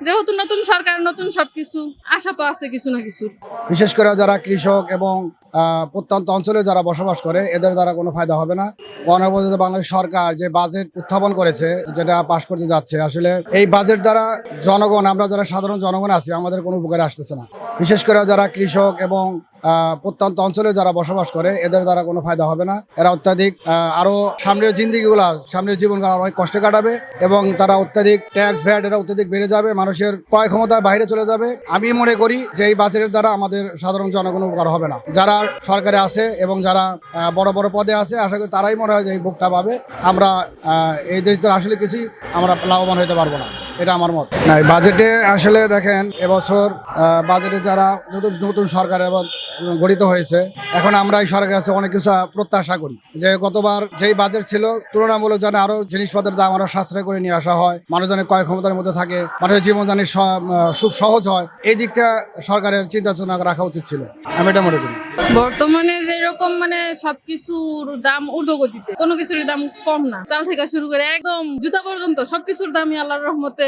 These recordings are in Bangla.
যেহেতু নতুন সরকার, নতুন সবকিছু, আশা তো আছে কিছু না কিছু। বিশেষ করে যারা কৃষক এবং প্রত্যন্ত অঞ্চলে যারা বসবাস করে এদের দ্বারা কোনো ফায়দা হবে না। গণপ্রজাতন্ত্রী বাংলাদেশ সরকার যে বাজেট উত্থাপন করেছে, যেটা পাশ করতে যাচ্ছে, আসলে এই বাজেট দ্বারা জনগণ, আমরা যারা সাধারণ জনগণ আছি, আমাদের কোনো উপকারে আসতেছে না। বিশেষ করে যারা কৃষক এবং প্রত্যন্ত অঞ্চলে যারা বসবাস করে এদের দ্বারা কোনো ফায়দা হবে না। এরা অত্যাধিক আরো সামনের জিন্দিগিগুলা, সামনের জীবনকাল অনেক কষ্টে কাটাবে এবং তারা অত্যাধিক ট্যাক্স ভ্যাট এটা অত্যাধিক বেড়ে যাবে, মানুষের ক্রয় ক্ষমতার বাইরে চলে যাবে। আমি মনে করি যে এই বাজেটের দ্বারা আমাদের সাধারণ জনগণ উপকার হবে না। যারা সরকারে আছে এবং যারা বড় বড় পদে আছে, আশা করি তারাই মনে হয় যে এই ভোগটা পাবে। আমরা এই দেশ দ্বারা আসলে কিছুই আমরা লাভবান হতে পারবো না, এটা আমার মত। না, বাজেটে আসলে দেখেন এবছর বাজেটে যারা নতুন সরকার এবার গঠিত হয়েছে, এখন আমরা এই সরকারের কাছে অনেক কিছু প্রত্যাশা করি যে গতবার যেই বাজেট ছিল তুলনামূলক যেন আরো জিনিসপত্রের দাম আরো সাশ্রয় করে নিয়ে আসা হয়, মানুষজনের ক্রয় ক্ষমতার মধ্যে থাকে, মানুষের জীবন জানি খুব সহজ হয়। এই দিকটা সরকারের চিন্তা চেতনা রাখা উচিত ছিল, আমি এটা মনে করি। বর্তমানে যেরকম সবকিছুর দাম ঊর্ধ্বগতিতে, কোনো কিছুর দাম কম না। চাল থেকে শুরু করে একদম জুতা পর্যন্ত সবকিছুর দামই আল্লাহর রহমতে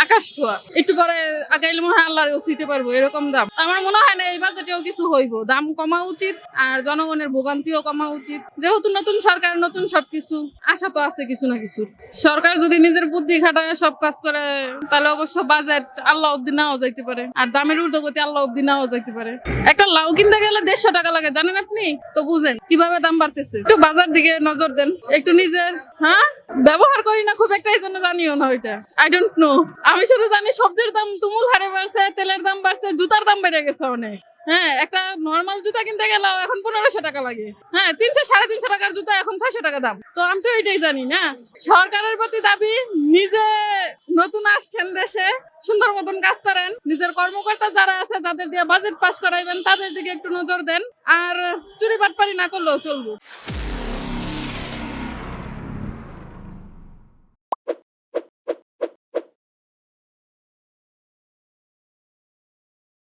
আকাশ ছোঁয়া। একটু পরে আগাইলে মনে হয় আল্লাহর চিনতে পারবো এরকম দাম। আমার মনে হয় না এই বাজেটেও কিছু হইব। দাম কমা উচিত আর জনগণের ভোগান্তিও কমা উচিত। যেহেতু নতুন সরকার, নতুন সবকিছু, আশা তো আছে কিছু না কিছু। সরকার যদি নিজের বুদ্ধি খাটায় সব কাজ করে, তাহলে অবশ্য বাজেট আল্লাহ অব্দি নাও যাইতে পারে, আর দামের ঊর্ধ্বগতি আল্লাহ অব্দি নাও যাইতে পারে। একটা লাউ কিনতে গেলে 150 টাকা লাগে, জানেন আপনি? তো বুঝেন কিভাবে দাম বাড়তেছে। একটু বাজার দিকে নজর দেন, একটু নিজের ব্যবহার করি না খুব একটা, এই জন্য জানিও না ওইটা। I don't know. আমি শুধু জানি সবজির দাম তুমুল হারে বাড়ছে, তেলের দাম বাড়ছে, জুতার দাম বেড়ে গেছে অনেক। একটা নর্মাল জুতা কিনতে গেলেও এখন 1500 টাকা লাগে। 300-350 টাকার জুতা এখন 600 টাকা দাম। তো আমি তো এটাই জানি না। সরকারের প্রতি দাবি, নিজে নতুন আসছেন দেশে, সুন্দর মতন কাজ করেন, নিজের কর্মকর্তা যারা আছে যাদের দিয়ে বাজেট পাস করাইবেন তাদের দিকে একটু নজর দেন, আর চুরি বাটপারি না করলেও চলবে।